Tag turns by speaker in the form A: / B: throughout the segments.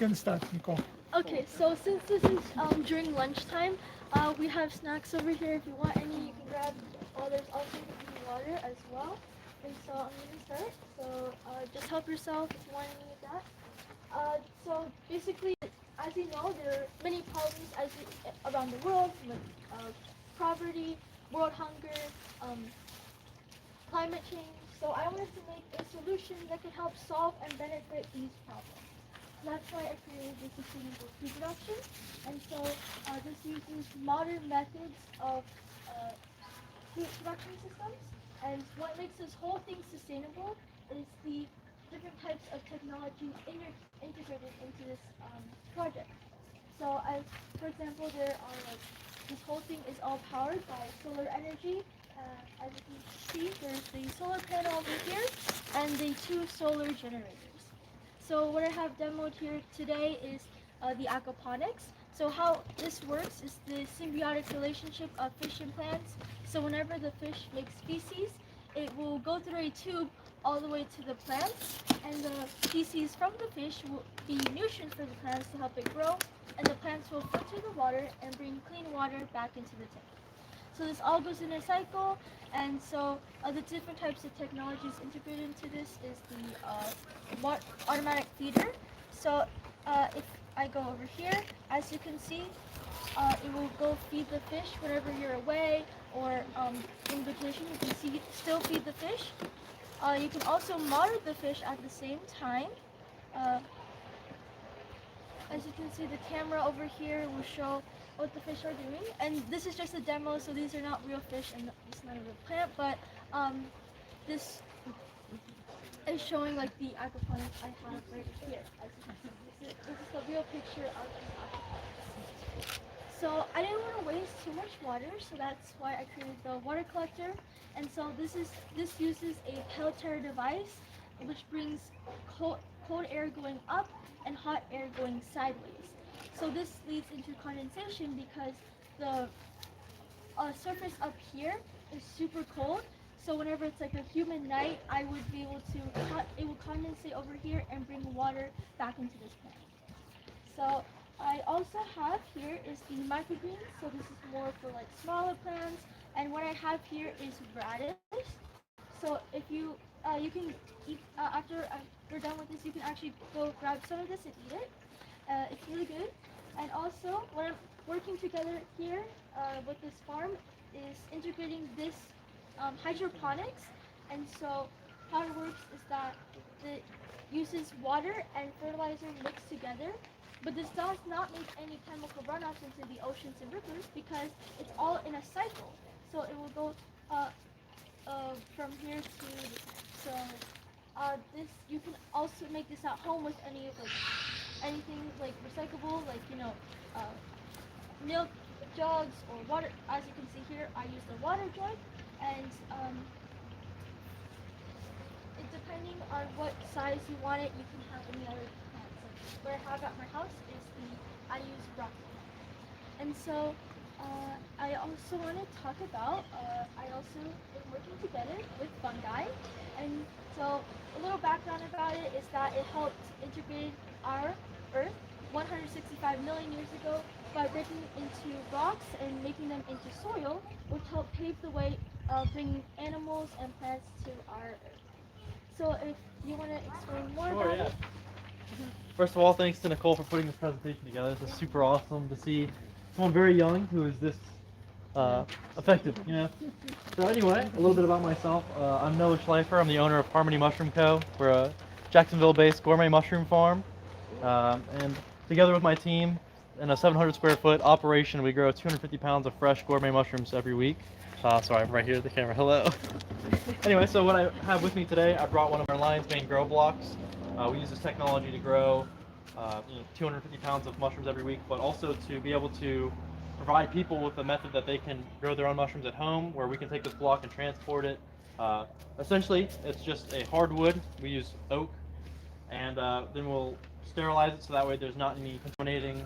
A: can start, Nicole.
B: Okay, so since this is during lunchtime, we have snacks over here. If you want any, you can grab. Oh, there's also gonna be water as well. And so I'm gonna start. So just help yourself if you want any of that. So basically, as you know, there are many problems around the world, like poverty, world hunger, um, climate change. So I wanted to make a solution that could help solve and benefit these problems. That's why I created the sustainable food production. And so this uses modern methods of food production systems. And what makes this whole thing sustainable is the different types of technology integrated into this project. So as for example, there are like this whole thing is all powered by solar energy. As you can see, there's the solar panel over here and the two solar generators. So what I have demoed here today is the aquaponics. So how this works is the symbiotic relationship of fish and plants. So whenever the fish makes feces, it will go through a tube all the way to the plants, and the feces from the fish will be nutrients for the plants to help it grow, and the plants will filter the water and bring clean water back into the tank. So this all goes in a cycle, and so the different types of technologies integrated into this is the automatic feeder. So if I go over here, as you can see, it will go feed the fish whenever you're away or in vacation. You can still feed the fish. You can also monitor the fish at the same time. Uh, as you can see, the camera over here will show what the fish are doing. And this is just a demo, so these are not real fish and it's not a real plant, but this is showing like the aquaponics I have right here. As you can see, this is the real picture of the aquaponics. So I didn't want to waste too much water, so that's why I created the water collector. And so this uses a Peltier device, which brings cold air going up and hot air going sideways. So this leads into condensation because the surface up here is super cold. So whenever it's like a humid night, I would be able to it will condensate over here and bring water back into this plant. So I also have here is the microgreens. So this is more for like smaller plants. And what I have here is radish. So if you can eat after you're done with this, you can actually go grab some of this and eat it. It's really good. And also, what I'm working together here with this farm is integrating this hydroponics. And so how it works is that it uses water and fertilizer mixed together, but this does not make any chemical runoffs into the oceans and rivers because it's all in a cycle. So it will go from here to so this you can also make this at home with anything like recyclable, like milk jugs or water. As you can see here, I use the water jug, and depending on what size you want it, you can have any other plants. Like what I have at my house is I use broccoli. And so I also want to talk about, I also am working together with fungi. And so a little background about it is that it helped integrate our Earth 165 million years ago by breaking into rocks and making them into soil, which helped pave the way bringing animals and plants to our Earth. So if you want to explain more
C: Sure,
B: about
C: yeah.
B: it.
C: First of all, thanks to Nicole for putting this presentation together. This is super awesome to see someone very young who is this effective, you know. So anyway, a little bit about myself. I'm Noah Schleifer. I'm the owner of Harmony Mushroom Co. We're a Jacksonville-based gourmet mushroom farm. And together with my team, in a 700 square foot operation, we grow 250 pounds of fresh gourmet mushrooms every week. Sorry, I'm right here at the camera. Hello. Anyway, so what I have with me today, I brought one of our line's main grow blocks. We use this technology to grow 250 pounds of mushrooms every week, but also to be able to provide people with a method that they can grow their own mushrooms at home, where we can take this block and transport it. Essentially, it's just a hardwood. We use oak, and then we'll sterilize it so that way there's not any contaminating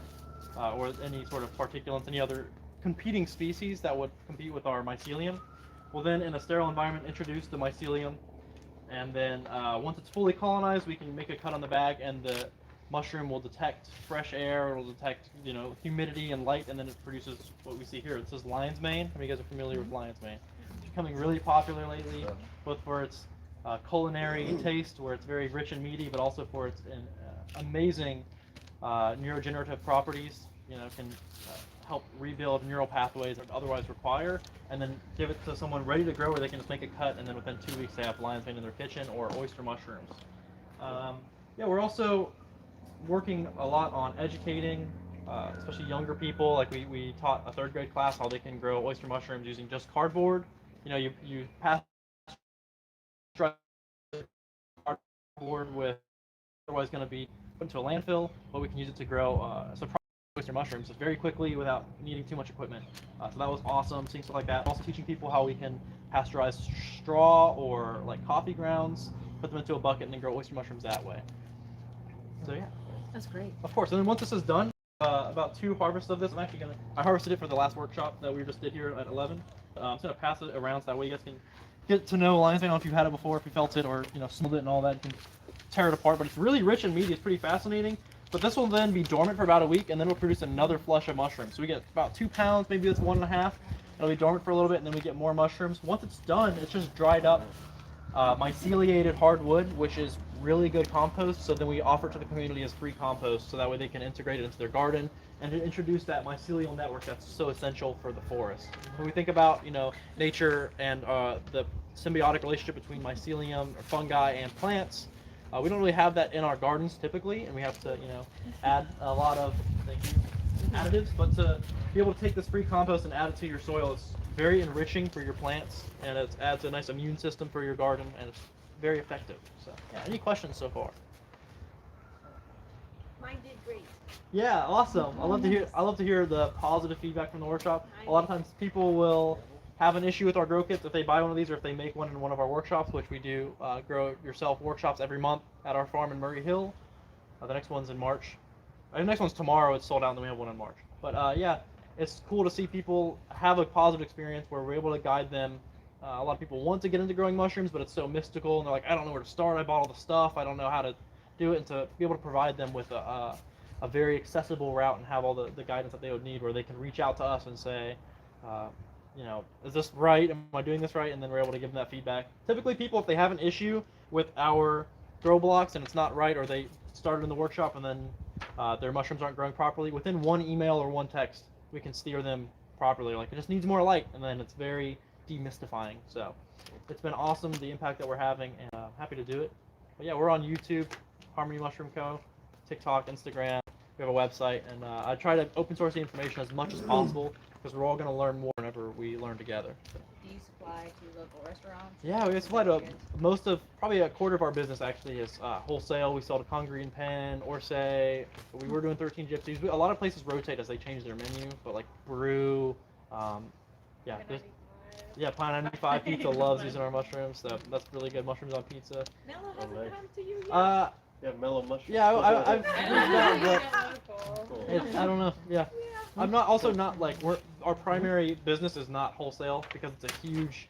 C: or any sort of particulates, any other competing species that would compete with our mycelium. We'll then, in a sterile environment, introduce the mycelium, and then once it's fully colonized, we can make a cut on the bag, and the mushroom will detect fresh air, it'll detect, humidity and light, and then it produces what we see here. This is lion's mane. How many of you guys are familiar with lion's mane? It's becoming really popular lately, both for its culinary taste, where it's very rich and meaty, but also for its amazing neurogenerative properties. Can help rebuild neural pathways that otherwise require, and then give it to someone ready to grow where they can just make a cut, and then within 2 weeks they have lion's mane in their kitchen or oyster mushrooms. Yeah, we're also working a lot on educating, especially younger people. Like we taught a third grade class how they can grow oyster mushrooms using just cardboard. You pass cardboard with otherwise going to be put into a landfill, but we can use it to grow surprise oyster mushrooms very quickly without needing too much equipment. So that was awesome, seeing stuff like that. Also teaching people how we can pasteurize straw or like coffee grounds, put them into a bucket, and then grow oyster mushrooms that way. So yeah.
A: That's great.
C: Of course, and then once this is done, about 2 harvests of this, I harvested it for the last workshop that we just did here at 11. I'm just gonna pass it around so that way you guys can get to know lion's mane. I don't know if you've had it before, if you felt it, or smelled it and all that. You can tear it apart, but it's really rich and meaty. It's pretty fascinating. But this will then be dormant for about a week, and then we'll produce another flush of mushrooms. So we get about 2 pounds, maybe that's 1.5. It'll be dormant for a little bit, and then we get more mushrooms. Once it's done, it's just dried up myceliated hardwood, which is really good compost. So then we offer it to the community as free compost, so that way they can integrate it into their garden and to introduce that mycelial network that's so essential for the forest. When we think about nature and the symbiotic relationship between mycelium, or fungi, and plants, we don't really have that in our gardens typically, and we have to add a lot of additives. But to be able to take this free compost and add it to your soil is very enriching for your plants, and it adds a nice immune system for your garden, and it's very effective. So, yeah, any questions so far?
A: Mine did great.
C: Yeah, awesome. I love to hear the positive feedback from the workshop. A lot of times people will have an issue with our grow kits if they buy one of these or if they make one in one of our workshops, which we do grow yourself workshops every month at our farm in Murray Hill. The next one's in March. The next one's tomorrow. It's sold out, and then we have one in March. But yeah, it's cool to see people have a positive experience where we're able to guide them. A lot of people want to get into growing mushrooms, but it's so mystical, and they're like, I don't know where to start. I bought all the stuff. I don't know how to do it. And to be able to provide them with a very accessible route and have all the guidance that they would need, where they can reach out to us and say, is this right? Am I doing this right? And then we're able to give them that feedback. Typically, people, if they have an issue with our grow blocks and it's not right, or they started in the workshop and then their mushrooms aren't growing properly, within one email or one text, we can steer them properly. Like, it just needs more light, and then it's very demystifying. So it's been awesome, the impact that we're having, and happy to do it. But yeah, we're on YouTube, Harmony Mushroom Co., TikTok, Instagram. We have a website, and I try to open source the information as much as possible, because we're all going to learn more whenever we learn together.
A: Do you supply to local restaurants?
C: Yeah, we supply to probably a quarter of our business actually is wholesale. We sell to Congaree and Penn, Orsay. We were doing 13 Gypsies. A lot of places rotate as they change their menu, but like Brew, yeah, Pine 95 Pizza loves using our mushrooms, so that's really good mushrooms on pizza.
A: Mello hasn't come to you yet?
D: Yeah, mellow mushroom.
C: Yeah, I've reached out, but I don't know. Yeah, I'm not like our primary business is not wholesale because it's a huge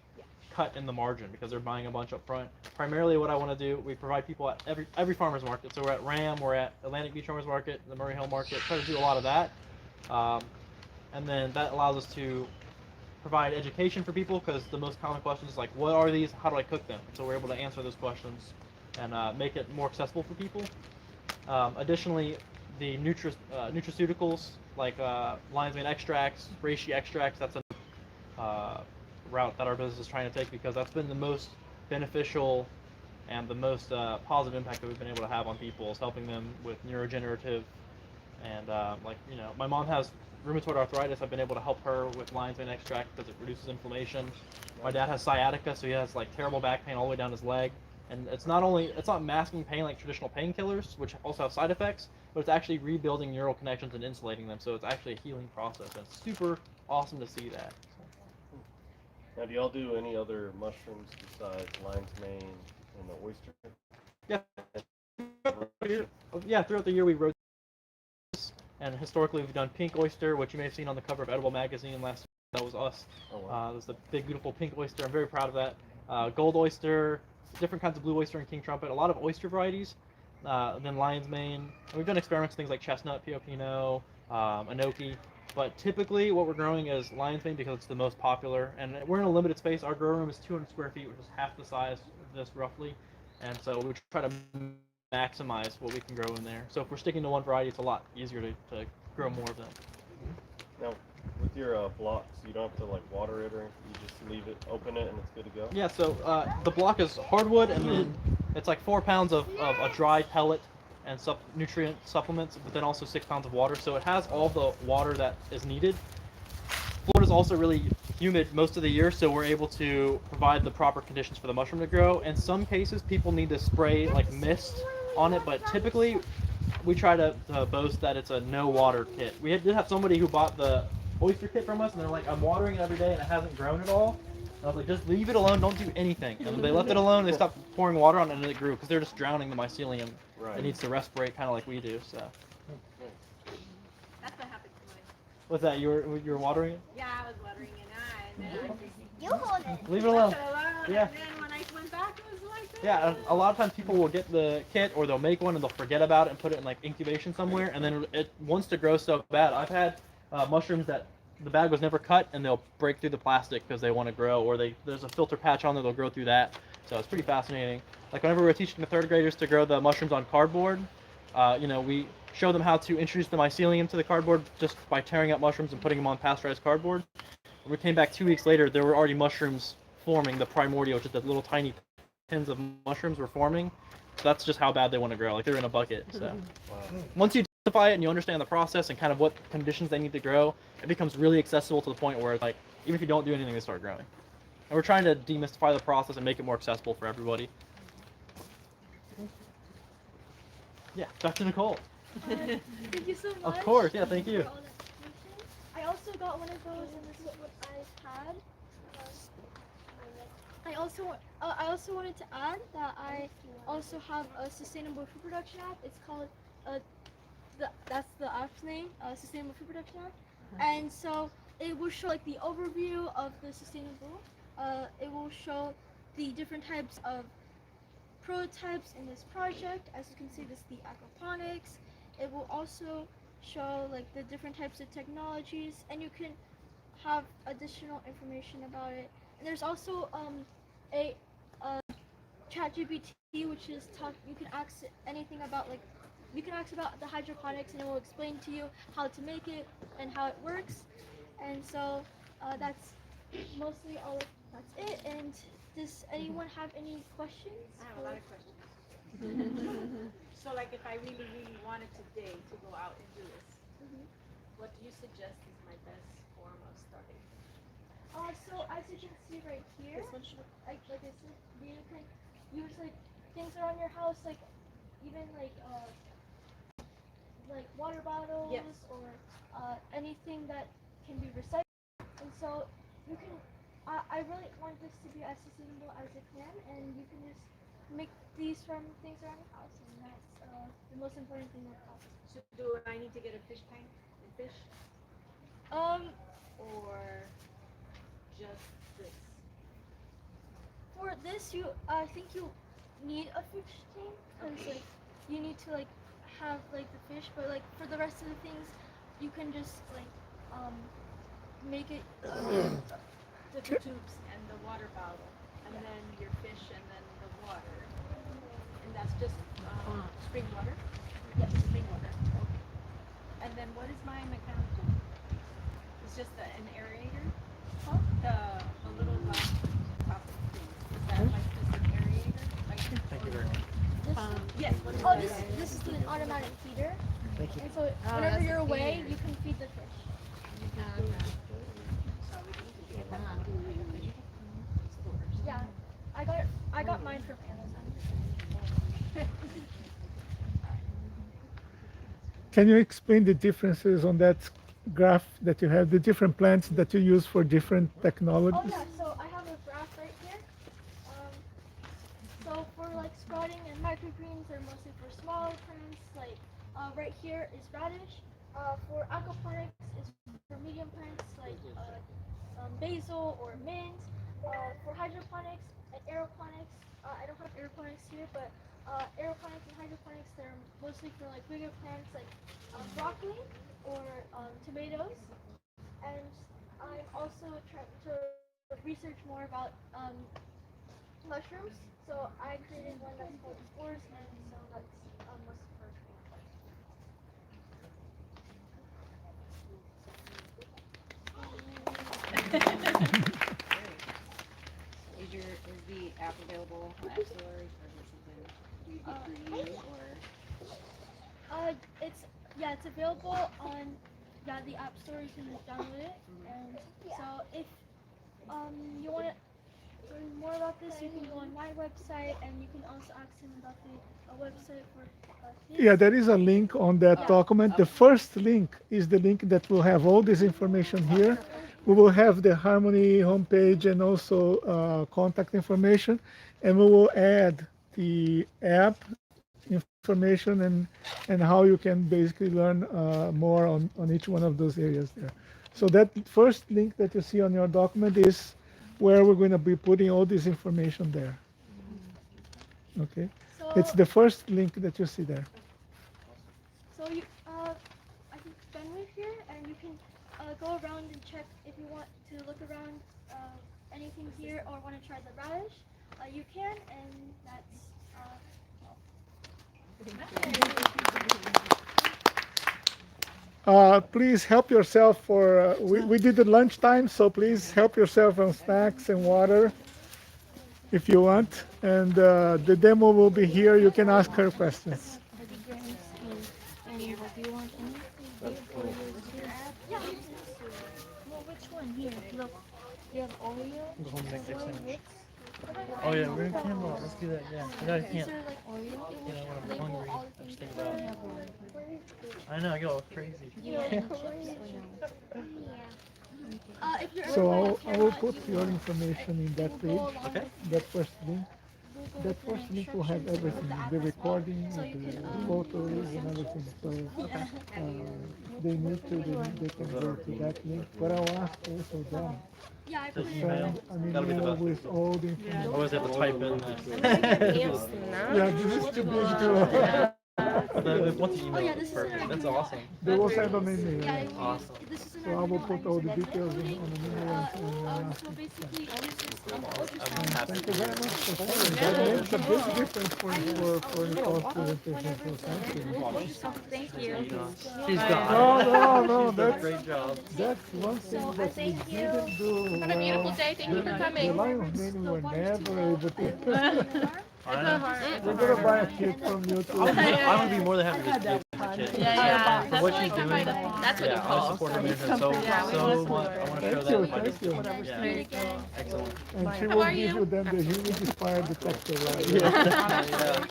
C: cut in the margin because they're buying a bunch up front. Primarily, what I want to do, we provide people at every farmers market. So we're at Ram, we're at Atlantic Beach Farmers Market, the Murray Hill Market. Try to do a lot of that, and then that allows us to provide education for people, because the most common question is like, what are these? How do I cook them? So we're able to answer those questions and make it more accessible for people. Additionally, the nutraceuticals like lion's mane extracts, reishi extracts, that's a route that our business is trying to take, because that's been the most beneficial and the most positive impact that we've been able to have on people, is helping them with neurogenerative and my mom has rheumatoid arthritis. I've been able to help her with lion's mane extract because it reduces inflammation. My dad has sciatica, so he has like terrible back pain all the way down his leg. And it's not masking pain like traditional painkillers, which also have side effects, but it's actually rebuilding neural connections and insulating them. So it's actually a healing process, and it's super awesome to see that.
D: Now, do y'all do any other mushrooms besides lion's mane and the oyster?
C: Yeah, throughout the year we rotate this, and historically we've done pink oyster, which you may have seen on the cover of Edible Magazine last year. That was us.
D: Oh, wow.
C: It was the big, beautiful pink oyster. I'm very proud of that. Gold oyster, different kinds of blue oyster and king trumpet, a lot of oyster varieties. then lion's mane. And we've done experiments with things like chestnut, pioppino, enoki. But typically, what we're growing is lion's mane because it's the most popular. And we're in a limited space. Our grow room is 200 square feet, which is half the size of this roughly. And so we try to maximize what we can grow in there. So if we're sticking to one variety, it's a lot easier to grow more of them.
D: Now, with your blocks, you don't have to like water it or anything. You just leave it, open it, and it's good to go.
C: Yeah, so the block is hardwood, and then it's like 4 pounds of a dry pellet and nutrient supplements, but then also 6 pounds of water. So it has all the water that is needed. Florida's also really humid most of the year, so we're able to provide the proper conditions for the mushroom to grow. In some cases, people need to spray like mist on it, but typically we try to boast that it's a no water kit. We did have somebody who bought the oyster kit from us, and they're like, I'm watering it every day and it hasn't grown at all. And I was like, just leave it alone, don't do anything. And they left it alone, they stopped pouring water on it, and it grew because they're just drowning the mycelium.
D: Right.
C: It needs to respirate kind of like we do. So
A: That's what happened to mine.
C: what's that? You were watering it?
A: Yeah, I was watering it and then I just
B: You hold it.
C: Leave it alone.
A: left it alone.
C: Yeah.
A: And then when I went back, it was like that.
C: Yeah, a lot of times people will get the kit or they'll make one and they'll forget about it and put it in like incubation somewhere, and then it wants to grow so bad. I've had mushrooms that the bag was never cut and they'll break through the plastic because they want to grow, or there's a filter patch on there, they'll grow through that. So it's pretty fascinating. Like whenever we're teaching the third graders to grow the mushrooms on cardboard, we show them how to introduce the mycelium to the cardboard just by tearing up mushrooms and putting them on pasteurized cardboard. When we came back 2 weeks later, there were already mushrooms forming, the primordial, which is the little tiny pins of mushrooms were forming. So that's just how bad they want to grow. Like they're in a bucket. So once you identify it and you understand the process and kind of what conditions they need to grow, it becomes really accessible to the point where like even if you don't do anything, they start growing. And we're trying to demystify the process and make it more accessible for everybody. Yeah, back to Nicole.
B: Thank you so much.
C: Of course, yeah, thank you.
B: for all that information. I also got one of those, and this is what I had. I also wanted to add that I also have a sustainable food production app. It's called that's the app's name, Sustainable Food Production App. And so it will show like the overview of the sustainable. It will show the different types of prototypes in this project. As you can see, this is the aquaponics. It will also show like the different types of technologies, and you can have additional information about it. And there's also a ChatGPT, which is you can ask anything about like you can ask about the hydroponics, and it will explain to you how to make it and how it works. And so that's mostly all. That's it. And does anyone have any questions?
A: I have a lot of questions. So like if I really, really wanted today to go out and do this, what do you suggest is my best form of starting?
B: So as you can see right here, like I said, you can use like things around your house, like even like water bottles,
A: Yes.
B: or anything that can be recycled. And so you can. I really want this to be as sustainable as it can, and you can just make these from things around your house, and that's the most important thing about it.
A: So do I need to get a fish tank and fish, or just this?
B: For this, I think you need a fish tank because like you need to like have like the fish, but like for the rest of the things, you can just like make it
A: The tubes and the water bottle, and then your fish, and then the water, and that's just spring water.
B: Yes.
A: Spring water. Okay. And then what is my mechanical? It's just an aerator.
B: Huh?
A: The little top thing. Is that like just an aerator? Like,
C: Thank you very much.
B: This one?
A: yes. What is
B: Oh,
A: that?
B: this is an automatic feeder,
C: Thank you.
B: and so whenever
A: that's
B: you're
A: a
B: away,
A: feeder.
B: you can feed the fish. Yeah, I got mine from Amazon.
E: Can you explain the differences on that graph that you have, the different plants that you use for different technologies?
B: Oh yeah, so I have a graph right here. So for like sprouting and microgreens, they're mostly for smaller plants. Like right here is radish. For aquaponics is for medium plants like basil or mint. For hydroponics and aeroponics, I don't have aeroponics here, but aeroponics and hydroponics, they're mostly for like bigger plants like broccoli or tomatoes. And I'm also trying to research more about mushrooms. So I created one that's called spores, and so that's mostly for
F: Is the app available on App Store or is it something you do or?
B: it's available on the App Store. You can download it, and so if you want to learn more about this, you can go on my website, and you can also ask him about the website for his.
E: Yeah, there is a link on that document. The first link is the link that will have all this information here. We will have the Harmony homepage and also contact information, and we will add the app information and how you can basically learn more on each one of those areas there. So that first link that you see on your document is where we're going to be putting all this information there. Okay,
B: So,
E: it's the first link that you see there.
B: So you, I think Ben was here, and you can go around and check if you want to look around anything here or want to try the radish. You can, and that's.
E: Please help yourself for, we did the lunchtime, so please help yourself on snacks and water if you want. And the demo will be here. You can ask her questions.
B: Well, which one here? Look, you have Oreo.
C: Go home and make their sandwich. Oh yeah, we're in Canberra. Let's do that. Yeah, but I
B: Is
C: can't.
B: there like Oreo?
C: You know, when I'm hungry, I just think about it. I know, I get all crazy.
B: If you're
E: So
B: ever in
E: I will
B: Canada,
E: put
B: you
E: your
B: can
E: information in that
B: go
E: page,
B: along
C: Okay.
B: with
E: that first link.
B: Google
E: That
B: with
E: first
B: the
E: link will have
B: instructions with
E: everything,
B: the app
E: the
B: as well.
E: recording,
B: So you
E: the
B: can,
E: photos and everything. So they need to, they can go to that link. But I'll ask also them.
B: Yeah, I
C: The
B: put it
C: email.
E: Send an
C: That'll be the
E: email
C: best.
E: with all the information.
C: I always have to type in that.
E: Yeah, this is too big to.
C: Once you
B: Oh,
C: email
B: yeah,
C: it,
B: this
C: it's
B: is
C: perfect.
B: an
C: That's
B: Arduino.
C: awesome.
E: They will send an
B: Yeah,
E: email.
C: Awesome.
B: this is an
E: So I will
B: Arduino,
E: put all the
B: and
E: details on an email and
B: so basically, it uses
C: I'm
B: ultrasound.
C: happy.
E: thank you very much for sharing. That makes a big difference for Nicole's presentation. So thank you.
F: Thank you.
C: She's gone.
E: No,
C: She's done a
E: that's
C: great job.
E: that's one thing that we didn't do.
F: Have a beautiful day. Thank you for coming.
E: The Lions men were never able to.
C: I know.
E: We're gonna buy a kit from you too.
C: I would be more than happy to give my kid.
F: Yeah.
C: For what she's doing,
F: That's what
C: yeah,
F: you
C: I
F: call.
C: support her mission so much. I want to show that.
E: Thank you.
C: Yeah. Excellent.
E: And she will give you then the humidifier detector, right?
C: Yeah.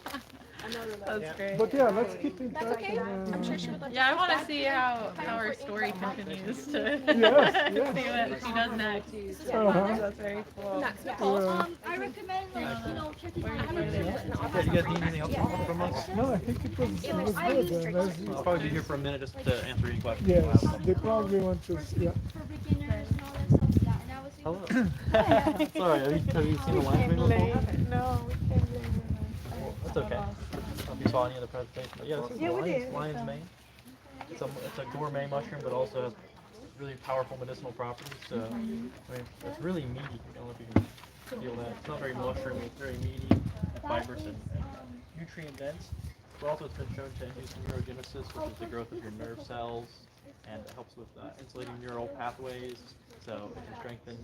F: That's great.
E: But yeah, let's keep in touch.
B: okay.
E: And,
F: Yeah, I want to see how our story continues to
E: yes,
F: see
E: yes.
F: what she does next.
E: Uh-huh.
F: That's very cool.
B: I recommend checking out
C: Yeah, you guys need anything else from us?
E: No, I think it was good.
C: I'll probably be here for a minute just to answer any questions.
E: Yes, they probably want to. Yeah.
B: for beginners and all that stuff. Yeah, and I was
C: Hello. Sorry, have you seen the lines before?
F: No, we can't do
C: That's okay. I don't know if you saw any of the presentation, but yeah, this is lion's mane. It's a gourmet mushroom, but also has really powerful medicinal properties. So, I mean, it's really meaty. I don't know if you can feel that. It's not very mushroomy. It's very meaty, fibrous, and nutrient dense. But also, it's been shown to induce neurogenesis, which is the growth of your nerve cells, and it helps with insulating neural pathways. So it can strengthen,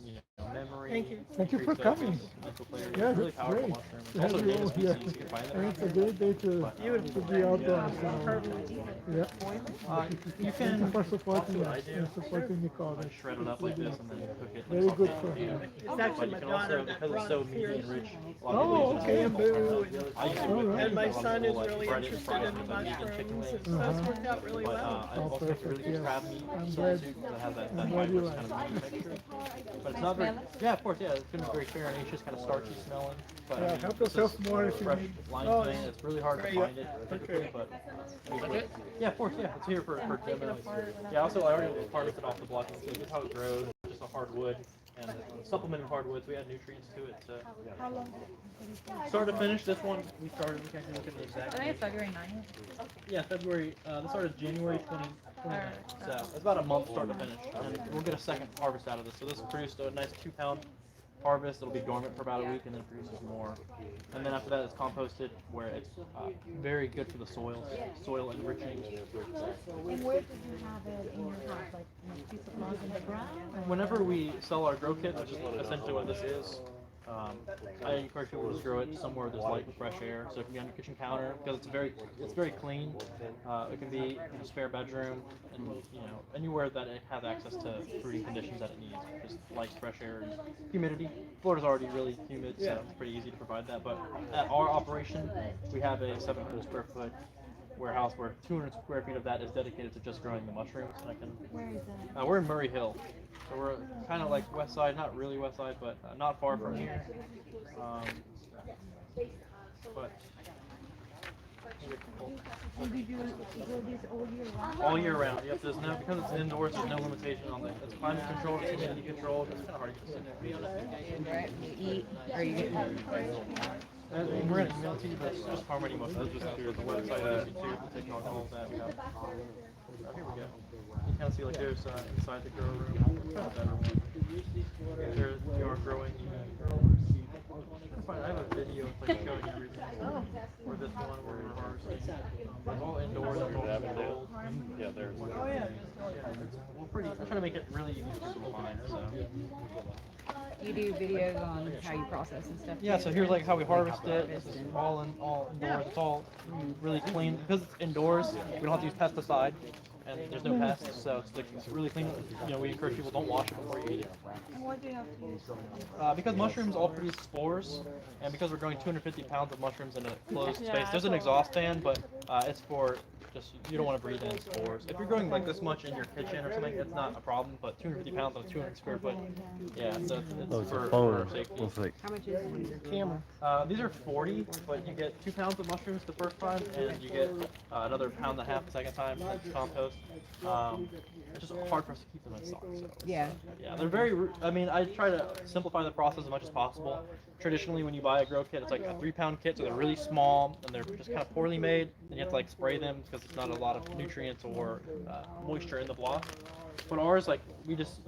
C: memory.
E: Thank you for
C: increase focus,
E: coming.
C: mental clarity.
E: Yeah,
C: It's a really
E: that's
C: powerful
E: great.
C: mushroom. It's
E: To
C: also
E: have
C: a
E: you
C: native
E: all here.
C: species. You can find them
E: And
C: out
E: it's a
C: here.
E: great day to be outdoors. So, yeah.
C: You
E: Thank
C: can
E: you for supporting
C: what I
E: us
C: do.
E: and supporting Nicole.
C: Shred it up like this and then cook it.
E: Very good for
C: you.
E: her.
C: But you can also, because it's so meaty and rich, a lot of
E: Oh,
C: people
E: okay.
C: use it. I used to
E: All right.
G: And my son is
C: like
G: really
C: bread it,
G: interested
C: fry it
G: in
C: with, like, vegan chicken
G: mushrooms,
C: wings.
G: so it's worked out really
C: But
G: well.
C: I also make really good crab meat
E: I'm
C: soup
E: glad-
C: that has that
E: I'm glad you
C: fibrous
E: like
C: kind of meaty texture. But it's not very, yeah, of course, yeah, it's going to be very farinaceous, kind of starchy smelling. But
E: Yeah,
C: I mean,
E: help
C: this
E: yourself
C: is
E: more if you
C: fresh
E: need.
C: lion's mane. It's really hard to
G: Great.
C: find it typically, but yeah, of course, yeah, it's here for demos. Yeah, also I already harvested off the blocking, so this is how it grows. Just a hardwood, and supplemented hardwoods. We add nutrients to it. So
G: How long?
C: start to finish, this one we started. We can actually look at the exact.
G: I think it's
C: date.
G: February 9th.
C: Yeah, February. This started January 29th. So it's about a month start to finish, and we'll get a second harvest out of this. So this produced a nice 2-pound harvest. It'll be dormant for about a week, and then produces more. And then after that, it's composted, where it's very good for the soil enriching.
G: And where did you have it in your house? Like in a piece of log in the ground? Or?
C: Whenever we sell our grow kit, which is essentially what this is, I encourage people to just grow it somewhere where there's light and fresh air. So it can be on your kitchen counter because it's very clean. It can be in a spare bedroom, and anywhere that it has access to fruiting conditions that it needs, just light, fresh air, and humidity. Florida's already really humid, so it's pretty easy to provide that. But at our operation, we have a 700 square foot warehouse where 200 square feet of that is dedicated to just growing the mushrooms. And
G: Where is it?
C: we're in Murray Hill, so we're kind of like west side, not really west side, but not far from here. But
G: And did you grow this all year round?
C: all year round, yep. There's no because it's indoors. There's no limitation on it. It's climate controlled. It's humidity controlled. It's kind of hard to get to be honest.
F: Right, you eat, or you get
C: And we're gonna email it to you, but it's just Harmony Most. That's just through the website. YouTube, TikTok, all of that. We have. Here we go. You kind of see like there's inside the grow room. Kind of better one. There you are growing. I have a video like showing everything. Or this one where we're harvesting. It's all indoors. It's all controlled.
D: Yeah, there's.
C: Oh yeah. Well, pretty. I'm trying to make it really easy for people to find. So.
F: you do videos on how you process and stuff.
C: Yeah,
F: too,
C: so here's
F: right?
C: like how we harvest
F: How
C: it.
F: harvest
C: This is
F: and-
C: all indoors. It's all really clean because it's indoors. We don't have to use pesticide, and there's no pests, so it's really clean. We encourage people don't wash it before you eat it.
G: And what do you have to use?
C: Because mushrooms all produce spores, and because we're growing 250 pounds of mushrooms in a closed space, there's an exhaust fan, but it's for just you don't want to breathe in spores. If you're growing like this much in your kitchen or something, it's not a problem. But 250 pounds on a 200 square foot, yeah, so it's for safety.
F: How much is it?
C: Camera. These are 40, but you get 2 pounds of mushrooms the first time, and you get another pound and a half the second time. That's compost. It's just hard for us to keep them in stock. So.
F: Yeah.
C: Yeah, they're very. I mean, I try to simplify the process as much as possible. Traditionally, when you buy a grow kit, it's like a 3-pound kit, so they're really small and they're just kind of poorly made. And you have to like spray them because it's not a lot of nutrients or moisture in the block. But ours, like, we just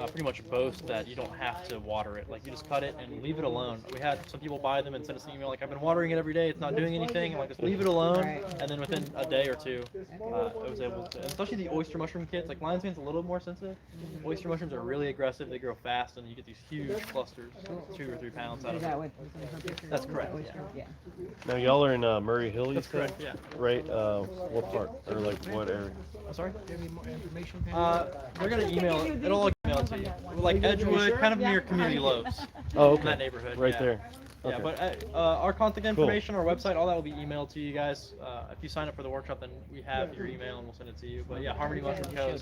C: pretty much boast that you don't have to water it. Like, you just cut it and leave it alone. We had some people buy them and send us an email like, I've been watering it every day, it's not doing anything. I'm like, just leave it alone.
F: Right.
C: And then within a day or two, I was able to, and especially the oyster mushroom kits, like lion's mane's a little more sensitive. Oyster mushrooms are really aggressive, they grow fast, and you get these huge clusters, 2 or 3 pounds out
F: Is
C: of
F: that
C: it.
F: what?
C: That's correct, yeah.
F: Yeah.
D: Now y'all are in Murray Hill, you
C: That's
D: said?
C: correct, yeah.
D: Right, what part? Or like what area?
C: I'm sorry? They're gonna email it. It'll all email it to you. Like Edgewood, kind of near Community Lowe's.
D: Oh,
C: In that
D: okay.
C: neighborhood.
D: Right
C: yeah.
D: there.
C: Yeah,
D: Okay.
C: but our contact information, our website, all that will be emailed to you guys. If you sign up for the workshop, then we have your email and we'll send it to you. But yeah, Harmony Mushroom Co.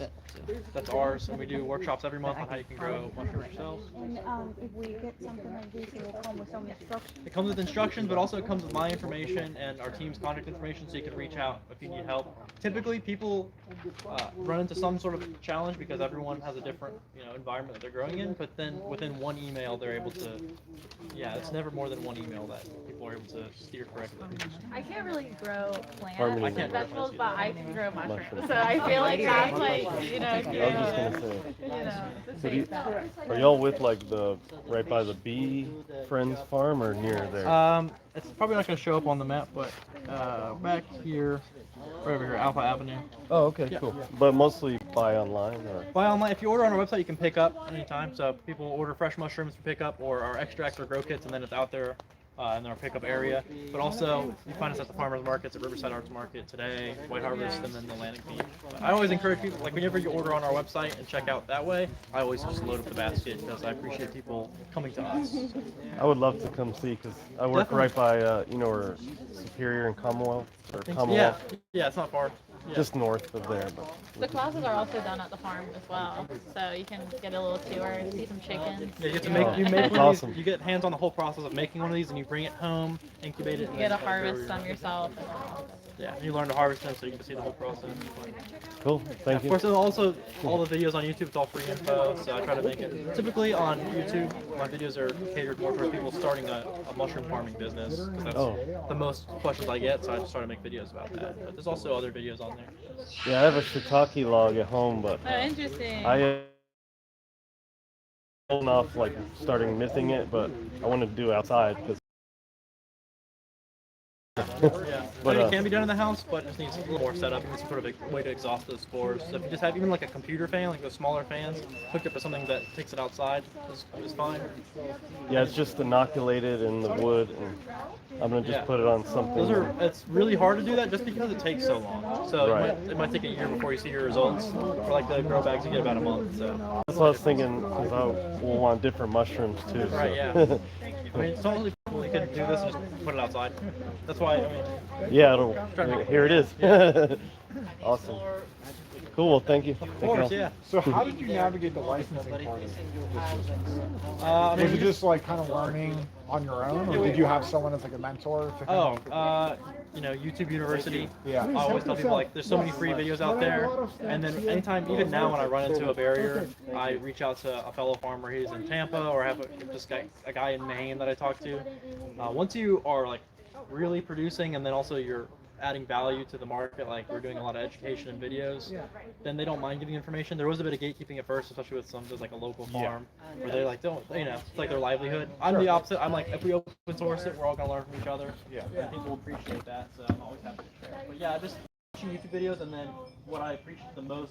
C: That's ours, and we do workshops every month on how you can grow mushrooms yourselves.
G: And if we get something like this, it will come with some instructions.
C: It comes with instructions, but also it comes with my information and our team's contact information, so you can reach out if you need help. Typically, people run into some sort of challenge because everyone has a different, environment that they're growing in. But then within one email, they're able to. Yeah, it's never more than one email that people are able to steer correctly.
H: I can't really grow plants
D: Harmony
H: and
C: Mushroom.
H: vegetables, but I can grow mushrooms.
D: Mushrooms.
H: So I feel like that's like, if
D: I was just gonna say.
H: the
D: So do
H: same
D: you,
H: stuff.
D: are y'all with like right by the Bee Friends farm or near there?
C: It's probably not going to show up on the map, but back here, right over here, Alpha Avenue.
D: Oh, okay,
C: Yeah.
D: cool. But mostly buy online or?
C: Buy online. If you order on our website, you can pick up anytime. So people order fresh mushrooms to pick up, or our extracts or grow kits, and then it's out there in our pickup area. But also, you find us at the farmers markets, at Riverside Arts Market today, White Harvest, and then the Atlantic Beach. But I always encourage people, like whenever you order on our website and check out that way, I always just load up the basket because I appreciate people coming to us.
D: I would love to come see because I work right by, where Superior and Commonwealth or
C: Yeah,
D: Commonwealth,
C: yeah, it's not far. Yeah.
D: just north of there. But
H: The classes are also done at the farm as well. So you can get a little tour, see some chickens.
C: Yeah, you get to make you make
D: That's
C: one of
D: awesome.
C: these, you get hands on the whole process of making one of these, and you bring it home, incubate it.
H: You get to harvest some yourself.
C: Yeah, you learn to harvest them so you can see the whole process.
D: Cool. Thank
C: Of
D: you.
C: course, and also all the videos on YouTube, it's all free info, so I try to make it. Typically on YouTube, my videos are catered more for people starting a mushroom farming business, because that's the most questions I get, so I just try to make videos about that. But there's also other videos on there.
D: Yeah, I have a shiitake log at home, but
H: Oh, interesting.
D: I holding off like starting mything it, but I want to do outside because.
C: Yeah,
D: But,
C: it can be done in the house, but it just needs a little more setup. It needs some sort of a way to exhaust those spores. So if you just have even like a computer fan, like those smaller fans, hooked up to something that takes it outside is fine.
D: Yeah, it's just inoculated in the wood, and I'm gonna just put it on something.
C: It's really hard to do that just because it takes so long. So
D: Right.
C: it might take a year before you see your results. For like the grow bags, you get about a month. So
D: That's what I was thinking, because I will want different mushrooms too. So.
C: right, yeah. I mean, it's totally cool. You can do this and just put it outside. That's why. I mean,
D: Yeah, here it is. Awesome. Cool. Well, thank you.
C: of course, yeah.
I: So how did you navigate the licensing part of it?
C: I mean,
I: Was it just like kind of learning on your own, or did you have someone as like a mentor to kind of?
C: YouTube University.
I: Yeah.
C: I always tell people like, there's so many free videos out there, and then anytime, even now when I run into a barrier, I reach out to a fellow farmer. He's in Tampa, or I have a guy in Maine that I talk to. Once you are like really producing, and then also you're adding value to the market, like we're doing a lot of education and videos, then they don't mind giving information. There was a bit of gatekeeping at first, especially with there's like a local farm where they like don't, it's like their livelihood. I'm the opposite. I'm like, if we open source it, we're all gonna learn from each other.
I: Yeah.
C: And people appreciate that, so I'm always happy to share. But yeah, just watching YouTube videos, and then what I appreciate the most